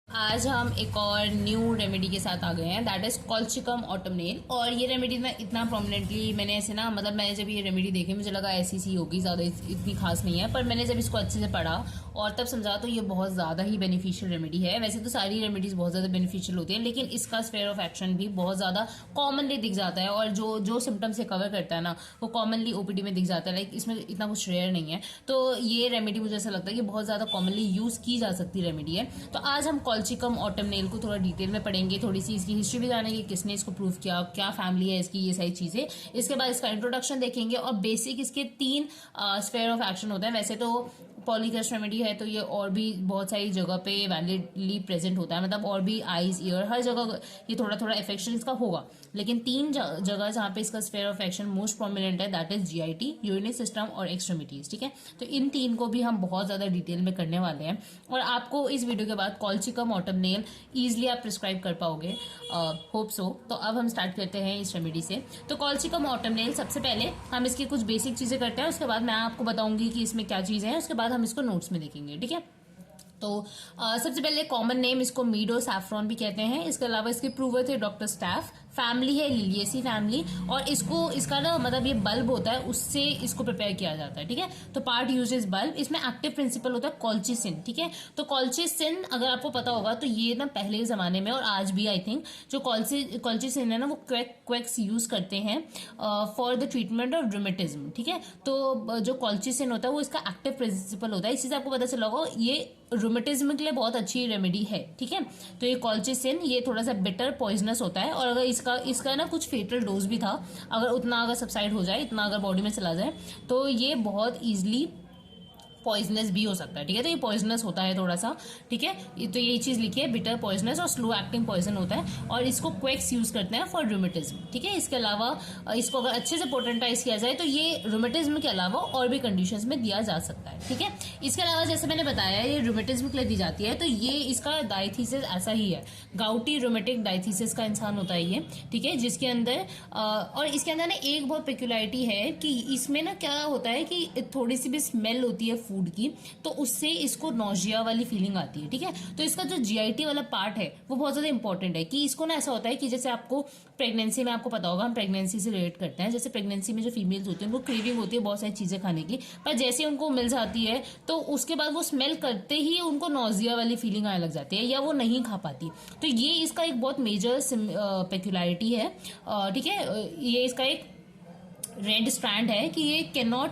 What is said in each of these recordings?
आज हम एक और न्यू रेमेडी के साथ आ गए हैं, दैट इज कॉल्चिकम ऑटमनेल। और ये रेमेडी ना इतना प्रोमिनेंटली मैंने ऐसे ना मतलब मैंने जब ये रेमेडी देखी मुझे लगा ऐसी सी होगी, ज़्यादा इतनी खास नहीं है, पर मैंने जब इसको अच्छे से पढ़ा और तब समझा तो ये बहुत ज़्यादा ही बेनिफिशियल रेमेडी है। वैसे तो सारी रेमेडीज बहुत ज़्यादा बेनिफिशियल होती है, लेकिन इसका स्फेयर ऑफ एक्शन भी बहुत ज़्यादा कॉमनली दिख जाता है और जो जो सिम्टम्स से कवर करता है ना वो कॉमनली ओपीडी में दिख जाता है। लाइक इसमें इतना कुछ रेयर नहीं है, तो ये रेमेडी मुझे ऐसा लगता है कि बहुत ज़्यादा कॉमनली यूज़ की जा सकती रेमेडी है। तो आज हम कॉल्चिकम ऑटमनेल को थोड़ा डिटेल में पढ़ेंगे, थोड़ी सी इसकी हिस्ट्री भी जानेंगे, किसने इसको प्रूव किया, क्या फैमिली है इसकी, ये सारी चीजें। इसके बाद इसका इंट्रोडक्शन देखेंगे और बेसिक इसके 3 स्फेयर ऑफ एक्शन होते हैं। वैसे तो पॉलीगैस्ट रेमेडी है तो ये और भी बहुत सारी जगह पे वैलिडली प्रेजेंट होता है, मतलब और भी आईज ईयर हर जगह ये थोड़ा थोड़ा इफेक्शन इसका होगा, लेकिन 3 जगह जहाँ पे इसका sphere of action most prominent है that is GIT, urinary system और एक्सट्रीमिटीज। ठीक है, तो इन 3 को भी हम बहुत ज्यादा डिटेल में करने वाले हैं और आपको इस वीडियो के बाद कॉल्चिकम ऑटमनेल ईजिली आप प्रिस्क्राइब कर पाओगे, होप सो। तो अब हम स्टार्ट करते हैं इस रेमेडी से। तो कॉल्चिकम ऑटमनेल सबसे पहले हम इसकी कुछ बेसिक चीजें करते हैं, उसके बाद मैं आपको बताऊंगी कि इसमें क्या चीजें हैं, उसके बाद हम इसको नोट्स में देखेंगे। ठीक है, तो सबसे पहले कॉमन नेम इसको मीडो सैफ्रॉन भी कहते हैं। इसके अलावा इसके प्रूवर थे डॉक्टर स्टैफ, फैमिली है लिलियेसी फैमिली, और इसको इसका ना मतलब ये बल्ब होता है उससे इसको प्रिपेयर किया जाता है। ठीक है, तो पार्ट यूज इज बल्ब, इसमें एक्टिव प्रिंसिपल होता है कॉल्चिसिन। ठीक है, तो कॉल्चिसिन अगर आपको पता होगा तो ये ना पहले जमाने में और आज भी आई थिंक जो कॉल्चिसिन है ना वो क्वेक्स यूज करते हैं for the treatment of rheumatism. ठीक है, तो जो कॉल्चिसिन होता है वो इसका एक्टिव प्रिंसिपल होता है, इसी से आपको पता चला होगा ये रूमेटिज्म के लिए बहुत अच्छी रेमेडी है। ठीक है, तो ये कॉल्चिसिन ये थोड़ा सा बिटर पॉइजनस होता है और अगर इसका ना कुछ फेटल डोज भी था, अगर उतना अगर सबसाइड हो जाए, इतना अगर बॉडी में चला जाए तो ये बहुत इजीली पॉइजनस भी हो सकता है। ठीक है, तो ये पॉइजनस होता है थोड़ा सा। ठीक है, तो यही चीज लिखी है, बिटर पॉइजनस और स्लो एक्टिंग पॉइजन होता है और इसको क्वेक्स यूज करते हैं फॉर रूमेटिज्म। ठीक है, इसके अलावा इसको अगर अच्छे से पोटेंटाइज किया जाए तो ये रूमेटिज्म के अलावा और भी कंडीशंस में दिया जा सकता है। ठीक है, इसके अलावा जैसे मैंने बताया ये रूमेटिज्म के लिए दी जाती है, तो ये इसका डायथीसिस ऐसा ही है, गाउटी रूमेटिक डायथीसिस का इंसान होता है ये। ठीक है, जिसके अंदर और इसके अंदर ना एक बहुत पेक्युलरिटी है कि इसमें ना क्या होता है कि थोड़ी सी भी स्मेल होती है फूड की, तो उससे इसको नोजिया वाली फीलिंग आती है। ठीक है, तो इसका जो जीआईटी वाला पार्ट है वो बहुत ज्यादा इंपॉर्टेंट है कि इसको ना ऐसा होता है कि जैसे आपको प्रेगनेंसी में आपको पता होगा, हम प्रेगनेंसी से रिलेट करते हैं, जैसे प्रेगनेंसी में जो फीमेल्स होती है उनको क्रेविंग होती है बहुत सारी चीजें खाने की, पर जैसे उनको मिल जाती है तो उसके बाद वो स्मेल करते ही उनको नोजिया वाली फीलिंग आने लग जाती है या वो नहीं खा पाती। तो ये इसका एक बहुत मेजर पेक्युलरिटी है। ठीक है, ये इसका एक रेड स्ट्रैंड है कि ये can not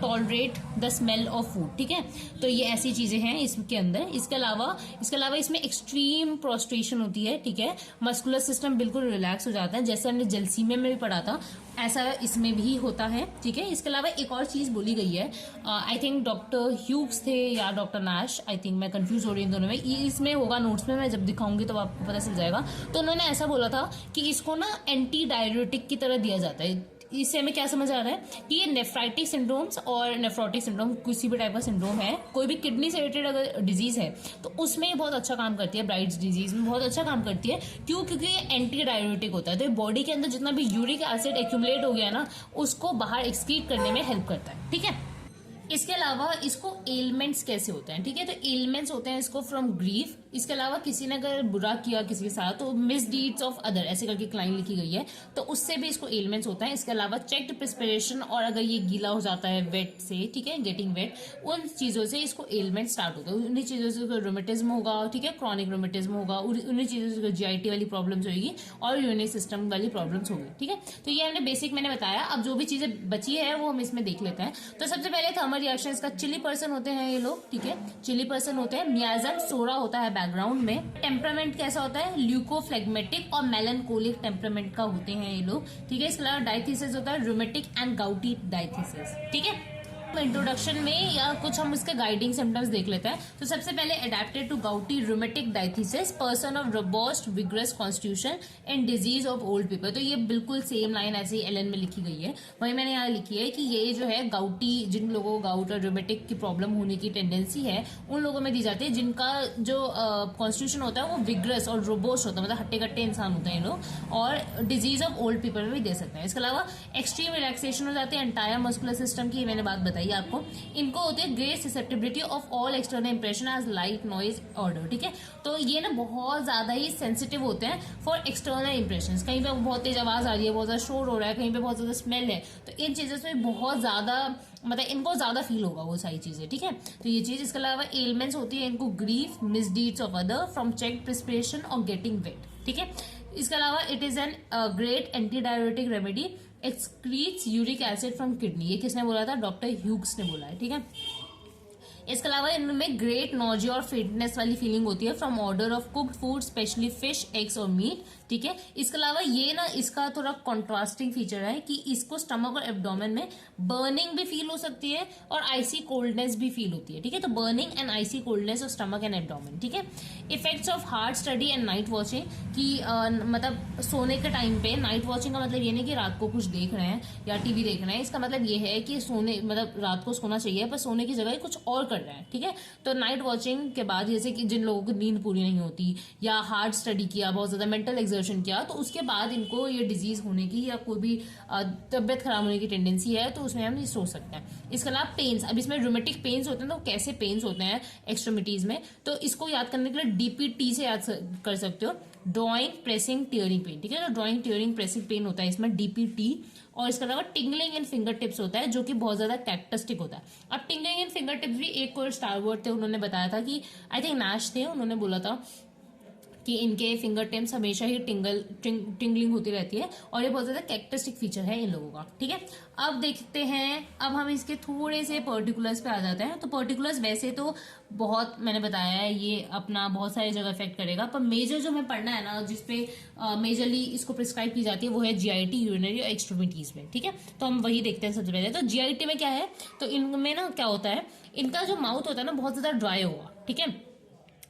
tolerate the smell of food. ठीक है, तो ये ऐसी चीजें हैं इसके अंदर। इसके अलावा इसमें एक्सट्रीम प्रोस्ट्रेशन होती है। ठीक है, मस्कुलर सिस्टम बिल्कुल रिलैक्स हो जाता है, जैसे हमने जलसीमिया में भी पढ़ा था ऐसा इसमें भी होता है। ठीक है, इसके अलावा एक और चीज बोली गई है, आई थिंक डॉक्टर ह्यूग्स थे या डॉक्टर नैश, आई थिंक मैं कंफ्यूज हो रही हूँ दोनों में, इसमें होगा नोट्स में, मैं जब दिखाऊंगी तो आपको पता चल जाएगा। तो उन्होंने ऐसा बोला था कि इसको ना एंटी डायरेटिक की तरह दिया जाता है। इससे हमें क्या समझ आ रहा है कि ये नेफ्राइटिक सिंड्रोम्स और नेफ्रोटिक सिंड्रोम किसी भी टाइप का सिंड्रोम है, कोई भी किडनी से रिलेटेड अगर डिजीज है तो उसमें बहुत अच्छा काम करती है, ब्राइट्स डिजीज में बहुत अच्छा काम करती है। क्यों? क्योंकि ये एंटी डायरेटिक होता है, तो बॉडी के अंदर जितना भी यूरिक एसिड एक्यूमुलेट हो गया ना उसको बाहर एक्सक्रीट करने में हेल्प करता है। ठीक है, इसके अलावा इसको एलिमेंट्स कैसे होते हैं? ठीक है, तो एलिमेंट्स होते हैं इसको फ्रॉम ग्रीफ। इसके अलावा किसी ने अगर बुरा किया किसी के साथ तो मिसडीड्स ऑफ अदर ऐसे करके क्लाइन लिखी गई है, तो उससे भी इसको एलिमेंट्स होता है। इसके अलावा चेक्ड प्रिस्पिरेशन और अगर ये गीला हो जाता है वेट से, ठीक है, गेटिंग वेट, उन चीजों से इसको एलिमेंट स्टार्ट होता है। उन्हीं चीजों से रोमेटिज्म होगा, ठीक है, क्रॉनिक रोमेटिज्म होगा, उन्हीं चीजों से जीआईटी वाली प्रॉब्लम्स होगी और यूरिनरी सिस्टम वाली प्रॉब्लम्स होगी। ठीक है, तो ये हमने बेसिक मैंने बताया। अब जो भी चीजें बची है वो हम इसमें देख लेते हैं। तो सबसे पहले थर्मल रिएक्शन का चिली पर्सन होते हैं ये लोग। ठीक है, चिली पर्सन होते हैं, मियाजम सोरा होता है बैकग्राउंड में। टेम्परामेंट कैसा होता है? ल्यूकोफ्लेग्मेटिक और मेलनकोलिक टेम्परामेंट का होते हैं ये लोग। ठीक है, इसके अलावा डायथीसिस होता है रूमेटिक एंड गाउटी डायथीसिस। ठीक है, इंट्रोडक्शन में या कुछ हम इसके गाइडिंग सिम्टम्स देख लेते हैं। तो सबसे पहले adapted to gouty rheumatic diathesis, person of robust vigorous constitution and disease of old people. तो ये बिल्कुल सेम लाइन ऐसे ही एलन में लिखी गई है, वही मैंने यहाँ लिखी है कि ये जो है गाउटी, जिन लोगों को गाउट और रूमेटिक की प्रॉब्लम होने की टेंडेंसी है उन लोगों में दी जाती है जिनका जो कॉन्स्टिट्यूशन होता है वो विग्रस और रोबोस्ट होता है, मतलब हट्टे कट्टे इंसान होते हैं ये लोग, और डिजीज ऑफ ओल्ड पीपल में भी दे सकते हैं। इसके अलावा एक्सट्रीम रिलैक्सेशन हो जाती है एंटायर मस्कुलर सिस्टम की, मैंने बात बताई बताइए आपको, इनको होती है great susceptibility of all external impression as light, noise, odour, ठीक है। तो ये ना बहुत ज्यादा ही सेंसिटिव होते हैं फॉर एक्सटर्नल इंप्रेशन। कहीं पे बहुत तेज आवाज आ रही है, बहुत ज्यादा शोर हो रहा है, कहीं पे बहुत ज्यादा स्मेल है, तो इन चीजों से बहुत ज्यादा मतलब इनको ज्यादा फील होगा वो सारी चीजें, ठीक है। तो ये चीज, इसके अलावा एलिमेंट्स होती है इनको grief, misdeeds of other from check perspiration और गेटिंग वेट, ठीक है। इसके अलावा it is an great anti diuretic remedy, excretes uric acid from kidney. ये किसने बोला था? डॉक्टर ह्यूग्स ने बोला है, ठीक है। इसके अलावा इनमें ग्रेट नॉजिया और फिटनेस वाली फीलिंग होती है from order of cooked food, specially fish, eggs और मीट, ठीक है। इसके अलावा ये ना इसका थोड़ा कॉन्ट्रास्टिंग फीचर है कि इसको स्टमक और एब्डोमेन में बर्निंग भी फील हो सकती है और आइसी कोल्डनेस भी फील होती है, ठीक है। तो burning and icy coldness of stomach and abdomen, ठीक है। Effects of hard study and night watching, कि मतलब सोने के टाइम पे नाइट वॉचिंग का मतलब ये नहीं कि रात को कुछ देख रहे हैं या टीवी देख रहे हैं, इसका मतलब ये है कि सोने मतलब रात को सोना चाहिए पर सोने की जगह कुछ और कर रहे हैं, ठीक है। तो नाइट वॉचिंग के बाद जैसे कि जिन लोगों को नींद पूरी नहीं होती या हार्ड स्टडी किया, बहुत ज्यादा मेंटल एक्सर्शन किया, तो उसके बाद इनको ये डिजीज होने की या कोई भी तबियत खराब होने की टेंडेंसी है, तो उसमें हम ये सोच सकते हैं। इसके अलावा पेन्स, अब इसमें रोमेटिक पेन्स होते हैं, तो कैसे पेन्स होते हैं एक्सट्रीमिटीज में, तो इसको याद करने के लिए डीपीटी से याद कर सकते हो, ड्रॉइंग, प्रेसिंग, टियरिंग पेन, ठीक है। तो ड्रॉइंग, टियरिंग, प्रेसिंग पेन होता है इसमें डीपीटी। और इसके अलावा टिंगलिंग इन फिंगर टिप्स होता है, जो कि बहुत ज्यादा कैरेक्टरिस्टिक होता है। अब टिंगलिंग इन फिंगर टिप्स भी एक कोई स्टार वर्ड थे, उन्होंने बताया था कि आई थिंक नैश थे, उन्होंने बोला था कि इनके फिंगर टिप्स हमेशा ही टिंगलिंग होती रहती है और ये बहुत ज्यादा कैरेक्टरिस्टिक फीचर है इन लोगों का, ठीक है। अब देखते हैं, अब हम इसके थोड़े से पर्टिकुलर्स पे आ जाते हैं। तो पर्टिकुलर्स वैसे तो बहुत मैंने बताया है, ये अपना बहुत सारी जगह इफेक्ट करेगा, पर मेजर जो हमें पढ़ना है ना, जिसपे मेजरली इसको प्रिस्क्राइब की जाती है, वो है जीआईटी, यूरिनरी और एक्सट्रीमिटीज में, ठीक है। तो हम वही देखते हैं सबसे पहले। तो जीआईटी में क्या है, तो इनमें ना क्या होता है, इनका जो माउथ होता है ना बहुत ज्यादा ड्राई होगा, ठीक है,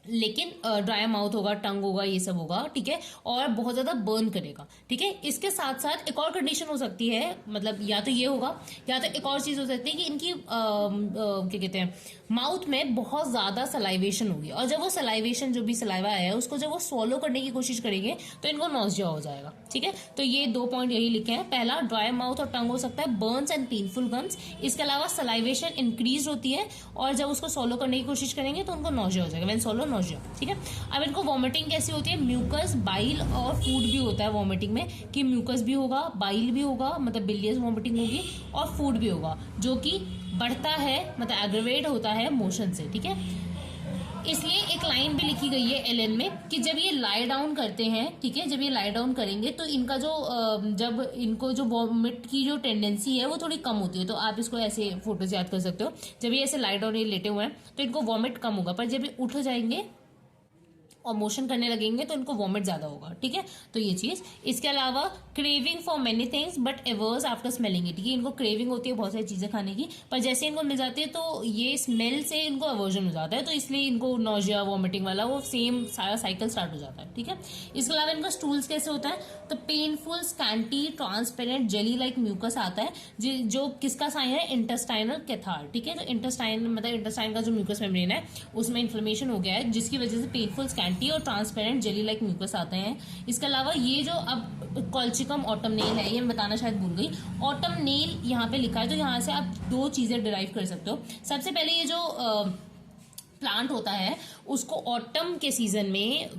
लेकिन ड्राई माउथ होगा, टंग होगा, ये सब होगा, ठीक है, और बहुत ज्यादा बर्न करेगा, ठीक है। इसके साथ साथ एक और कंडीशन हो सकती है, मतलब या तो ये होगा या तो एक और चीज हो सकती है कि इनकी क्या कहते हैं, माउथ में बहुत ज्यादा सलाइवेशन होगी, और जब वो सलाइवेशन, जो भी सलाइवा है उसको जब वो स्वॉलो करने की कोशिश करेंगे तो इनको नॉजिया हो जाएगा, ठीक है। तो ये 2 पॉइंट यही लिखे हैं, पहला ड्राई माउथ और टंग हो सकता है, बर्न्स एंड पेनफुल गम्स। इसके अलावा सलाइवेशन इंक्रीज होती है और जब उसको सोलो करने की कोशिश करेंगे तो उनको नॉजिया हो जाएगा, व्हेन सोलो नॉजिया, ठीक है। अब इनको वॉमिटिंग कैसी होती है, म्यूकस, बाइल और फूड भी होता है वॉमिटिंग में, कि म्यूकस भी होगा, बाइल भी होगा, मतलब बिलियस वॉमिटिंग होगी, और फूड भी होगा, जो कि बढ़ता है, मतलब एग्रेवेट होता है मोशन से, ठीक है। इसलिए एक लाइन भी लिखी गई है एलएन में कि जब ये लाई डाउन करते हैं, ठीक है, जब ये लाई डाउन करेंगे तो इनका जो जब इनको जो वॉमिट की जो टेंडेंसी है वो थोड़ी कम होती है। तो आप इसको ऐसे फोटो से याद कर सकते हो, जब ये ऐसे लाई डाउन ये लेटे हुए हैं तो इनको वॉमिट कम होगा, पर जब ये उठ जाएंगे और मोशन करने लगेंगे तो इनको वॉमिट ज्यादा होगा, ठीक है। तो ये चीज, इसके अलावा craving for many things but averse after smelling it, ठीक है, इनको क्रेविंग होती है बहुत सारी चीजें खाने की, पर जैसे इनको मिल जाती है तो ये स्मेल से इनको अवर्जन हो जाता है, तो इसलिए इनको नॉजिया, वॉमिटिंग वाला वो सेम सारा साइकिल स्टार्ट हो जाता है, ठीक है। इसके अलावा इनको स्टूल्स कैसे होता है, तो painful, scanty, transparent, jelly like mucus आता है, जो किसका साइन है, इंटेस्टाइनल कैथार, ठीक है। तो इंटेस्टाइन मतलब इंटेस्टाइन का जो म्यूकस मेम्ब्रेन है उसमें इन्फ्लेमेशन हो गया है, जिसकी वजह से पेनफुल, स्कैंटी और ट्रांसपेरेंट जेली लाइक म्यूकस आते हैं। इसके अलावा ये जो अब कॉल्चिकम ऑटम नेल है, ये मैं बताना शायद भूल गई, ऑटम नेल यहाँ पे लिखा है, तो यहाँ से आप 2 चीजें डिराइव कर सकते हो। सबसे पहले ये जो प्लांट होता है उसको ऑटम के सीजन में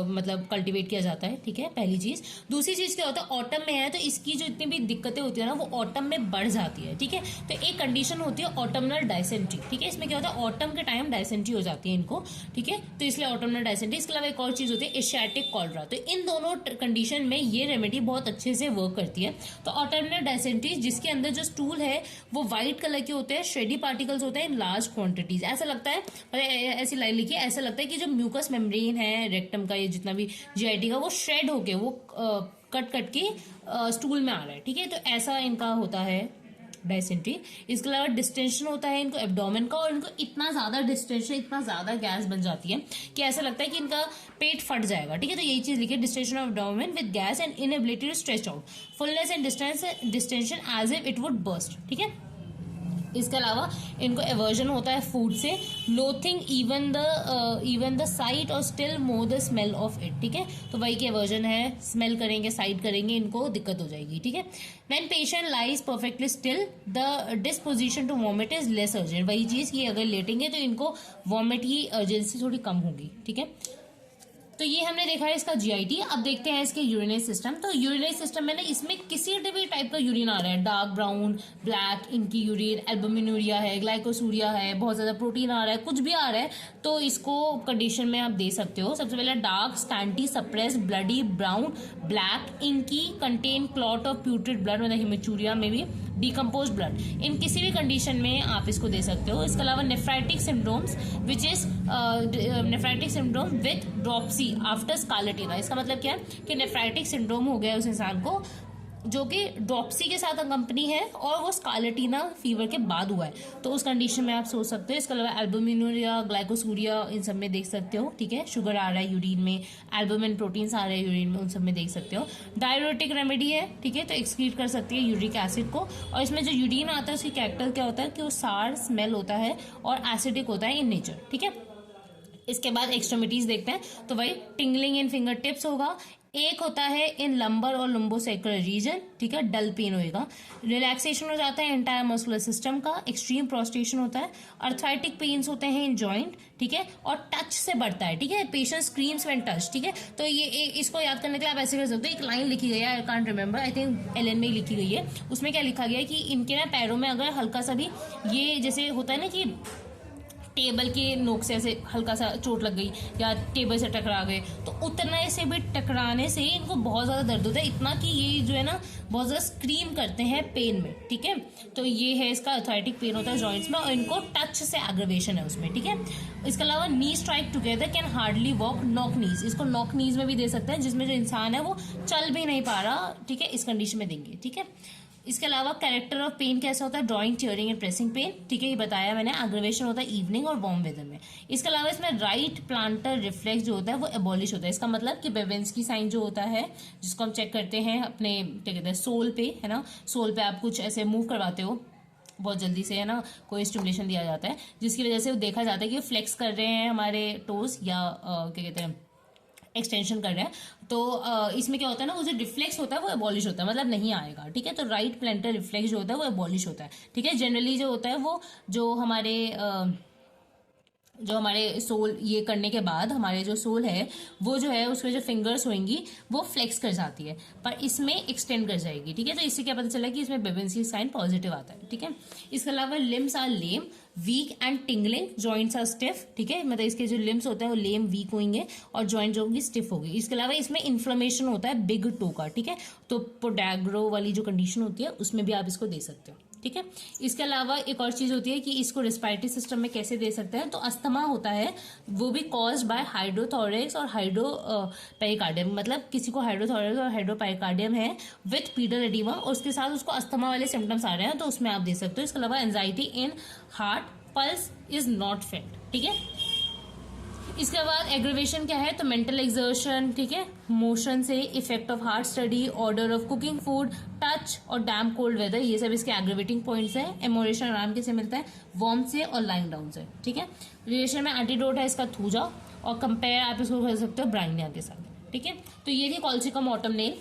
मतलब कल्टीवेट किया जाता है, ठीक है, पहली चीज। दूसरी चीज क्या होता है, ऑटम में है तो इसकी जो इतनी भी दिक्कतें होती है ना वो ऑटम में बढ़ जाती है, ठीक है। तो एक कंडीशन होती है ऑटमनल डायसेंट्री, ठीक है, इसमें क्या होता है ऑटम के टाइम डायसेंट्री हो जाती है इनको, ठीक है, तो इसलिए ऑटमनल डायसेंट्री। इसके अलावा एक और चीज होती है एशियाटिक कॉलरा, तो इन दोनों कंडीशन में ये रेमेडी बहुत अच्छे से वर्क करती है। तो ऑटमनल डायसेंट्री, जिसके अंदर जो स्टूल है वो व्हाइट कलर के होते हैं, श्रेडी पार्टिकल्स होते हैं इन लार्ज क्वांटिटीज, ऐसा लगता है, ऐसी लाइन लिखी है, ऐसा लगता है कि जो म्यूकस मेम्ब्रेन है रेक्टम का, ये जितना भी जीआईटी का, वो श्रेड होके वो कट के स्टूल में आ रहा है, ठीक है। तो ऐसा इनका होता है डायसेंट्री। इसके अलावा डिस्टेंशन होता है इनको एब्डोमेन का, और इनको इतना ज्यादा डिस्टेंशन, इतना ज्यादा गैस बन जाती है कि ऐसा लगता है कि इनका पेट फट जाएगा, ठीक है। तो यही चीज लिखी है, distension of abdomen with gas and inability to stretch out, fullness and distension as if it would burst, ठीक है। इसके अलावा इनको एवर्जन होता है फूड से, लोथिंग इवन द साइट और still more the smell of it, ठीक है। तो वही की एवर्जन है, स्मेल करेंगे, साइट करेंगे, इनको दिक्कत हो जाएगी, ठीक है। When patient lies perfectly still the disposition to vomit is less urgent, वही चीज कि अगर लेटेंगे तो इनको वॉमिट की अर्जेंसी थोड़ी कम होगी, ठीक है। तो ये हमने देखा है इसका जीआईटी। अब देखते हैं इसके यूरिनेज सिस्टम। तो यूरिनेज सिस्टम में ना इसमें किसी भी टाइप का यूरिन आ रहा है, डार्क ब्राउन, ब्लैक, इनकी यूरिन, एल्बुमिनूरिया है, ग्लाइकोसूरिया है, बहुत ज्यादा प्रोटीन आ रहा है, कुछ भी आ रहा है, तो इसको कंडीशन में आप दे सकते हो। सबसे पहले dark, scanty, suppress, bloody, brown, black, इनकी contain clot of putrid blood, मतलब हिमेचूरिया में भी डिकम्पोज ब्लड, इन किसी भी कंडीशन में आप इसको दे सकते हो। इसके अलावा nephritic syndromes which is nephritic syndrome with dropsy after scarlatina. इसका मतलब क्या है कि नेफ्राइटिक सिंड्रोम हो गया उस इंसान को जो कि ड्रॉप्सी के साथ कंपनी है और वो स्कारलेटिना फीवर के बाद हुआ है, तो उस कंडीशन में आप सोच सकते हो। इसके अलावा एल्बुमिनूरिया, ग्लाइकोसूरिया, इन सब में देख सकते हो, ठीक है। शुगर आ रहा है यूरिन में, एल्बुमिन प्रोटीन्स आ रहे हैं यूरिन में, उन सब में देख सकते हो। डाययूरेटिक रेमेडी है, ठीक है, तो एक्सक्रीट कर सकती है यूरिक एसिड को। और इसमें जो यूरिन आता है उसकी कैरेक्टर क्या होता है कि वो सार स्मेल होता है और एसिडिक होता है इन नेचर, ठीक है। इसके बाद एक्सट्रीमिटीज देखते हैं, तो वही टिंगलिंग इन फिंगर टिप्स होगा, एक होता है इन लंबर और लुम्बोसेक्रल रीजन, ठीक है, डल पेन होएगा, रिलैक्सेशन हो जाता है एंटायर मस्कुलर सिस्टम का, एक्सट्रीम प्रोस्ट्रेशन होता है, अर्थराइटिक पेन्स होते हैं इन जॉइंट, ठीक है, और टच से बढ़ता है, ठीक है, पेशेंट स्क्रीम्स व्हेन टच, ठीक है। तो ये इसको याद करने के लिए आप ऐसे कर सकते हो, एक लाइन लिखी गई है, I can't remember, I think Allen में ही लिखी गई है। उसमें क्या लिखा गया है कि इनके ना पैरों में अगर हल्का सा भी ये जैसे होता है ना कि टेबल के नोक से ऐसे हल्का सा चोट लग गई या टेबल से टकरा गए, तो उतने से भी टकराने से इनको बहुत ज़्यादा दर्द होता है, इतना कि ये जो है ना बहुत ज़्यादा स्क्रीम करते हैं पेन में, ठीक है। तो ये है इसका अर्थराइटिक पेन होता है जॉइंट्स में और इनको टच से एग्रवेशन है उसमें, ठीक है। इसके अलावा knee strike together can hardly walk, knock knees, इसको नॉक नीज में भी दे सकते हैं, जिसमें जो इंसान है वो चल भी नहीं पा रहा, ठीक है, इस कंडीशन में देंगे, ठीक है। इसके अलावा कैरेक्टर ऑफ पेन कैसा होता है, drawing, tearing and pressing pain, ठीक है, ये बताया मैंने। एग्रवेशन होता है इवनिंग और वार्म वेदर में। इसके अलावा इसमें राइट प्लांटर रिफ्लेक्स जो होता है वो एबॉलिश होता है। इसका मतलब कि बेवेंस्की साइन जो होता है जिसको हम चेक करते हैं अपने क्या कहते हैं सोल पे, है ना, सोल पे आप कुछ ऐसे मूव करवाते हो बहुत जल्दी से, है ना, कोई स्टिमुलेशन दिया जाता है जिसकी वजह से वो देखा जाता है कि फ्लेक्स कर रहे हैं हमारे टोज या क्या कहते हैं एक्सटेंशन कर रहे हैं, तो इसमें क्या होता है ना, वो जो रिफ्लेक्स होता है वो एबॉलिश होता है, मतलब नहीं आएगा, ठीक है। तो राइट प्लांटर रिफ्लेक्स जो होता है वो एबॉलिश होता है, ठीक है। जनरली जो होता है वो जो हमारे सोल ये करने के बाद हमारे जो सोल है वो जो है उसमें जो फिंगर्स होंगी वो फ्लेक्स कर जाती है, पर इसमें एक्सटेंड कर जाएगी, ठीक है। तो इससे क्या पता चला कि इसमें बेवेंसी साइन पॉजिटिव आता है, ठीक है। इसके अलावा limbs are lame, weak and tingling, joints are stiff, ठीक है, मतलब इसके जो लिम्स होते हैं वो लेम, वीक होंगे और जॉइंट जो होगी स्टिफ होगी। इसके अलावा इसमें इन्फ्लेमेशन होता है बिग टो का, ठीक है, तो पोडैग्रो वाली जो कंडीशन होती है उसमें भी आप इसको दे सकते हो, ठीक है। इसके अलावा एक और चीज होती है कि इसको रेस्पिरेटरी सिस्टम में कैसे दे सकते हैं, तो अस्थमा होता है वो भी कॉज्ड बाय हाइड्रोथोरेक्स और हाइड्रोपेरिकार्डियम, मतलब किसी को हाइड्रोथोरेक्स और हाइड्रोपेरिकार्डियम है विथ पीडल एडिमा और उसके साथ उसको अस्थमा वाले सिम्टम्स आ रहे हैं, तो उसमें आप दे सकते हो। इसके अलावा anxiety in heart, pulse is not felt, ठीक है। इसके बाद एग्रीवेशन क्या है, तो मेंटल एक्सर्शन, ठीक है, मोशन से, effect of heart study, order of cooking food, touch और डैम कोल्ड वेदर, ये सब इसके एग्रीवेटिंग पॉइंट्स है। एमोरेशन आराम कैसे मिलता है, वार्म से और लाइंग डाउन से, ठीक है। रिलेशन में एंटीडोट है इसका थूजा और कंपेयर आप इसको कर सकते हो ब्राइनिया के साथ, ठीक है। तो ये थी कॉल्सिकम ऑटम नेल,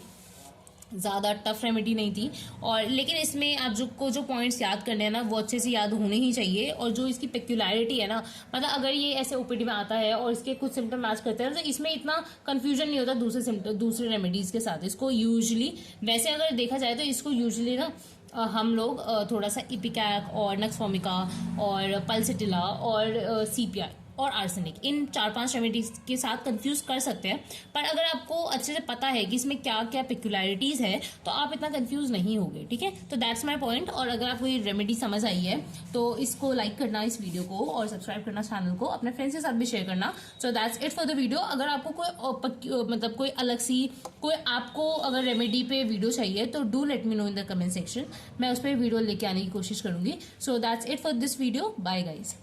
ज़्यादा टफ रेमेडी नहीं थी, और लेकिन इसमें आप जो पॉइंट्स याद करने हैं ना वो अच्छे से याद होने ही चाहिए। और जो इसकी पेक्युलैरिटी है ना, मतलब अगर ये ऐसे ओपीडी में आता है और इसके कुछ सिम्टम मैच करते हैं तो इसमें इतना कंफ्यूजन नहीं होता दूसरे रेमेडीज के साथ। इसको यूजुअली वैसे अगर देखा जाए तो इसको यूजुअली ना हम लोग थोड़ा सा इपिकैक और नक्सफॉर्मिका और पल्सिटिला और सीपीआर और आर्सेनिक, इन 4-5 रेमेडीज के साथ कंफ्यूज कर सकते हैं, पर अगर आपको अच्छे से पता है कि इसमें क्या क्या पेक्युलैरिटीज है तो आप इतना कंफ्यूज नहीं होगे, ठीक है। तो दैट्स माय पॉइंट। और अगर आपको ये रेमेडी समझ आई है तो इसको लाइक करना इस वीडियो को, और सब्सक्राइब करना चैनल को, अपने फ्रेंड्स के साथ भी शेयर करना। सो that's it for the video. अगर आपको कोई मतलब कोई अलग सी कोई आपको अगर रेमेडी पे वीडियो चाहिए तो do let me know in the comment section, मैं उस पर वीडियो लेके आने की कोशिश करूंगी। So that's it for this video, bye guys.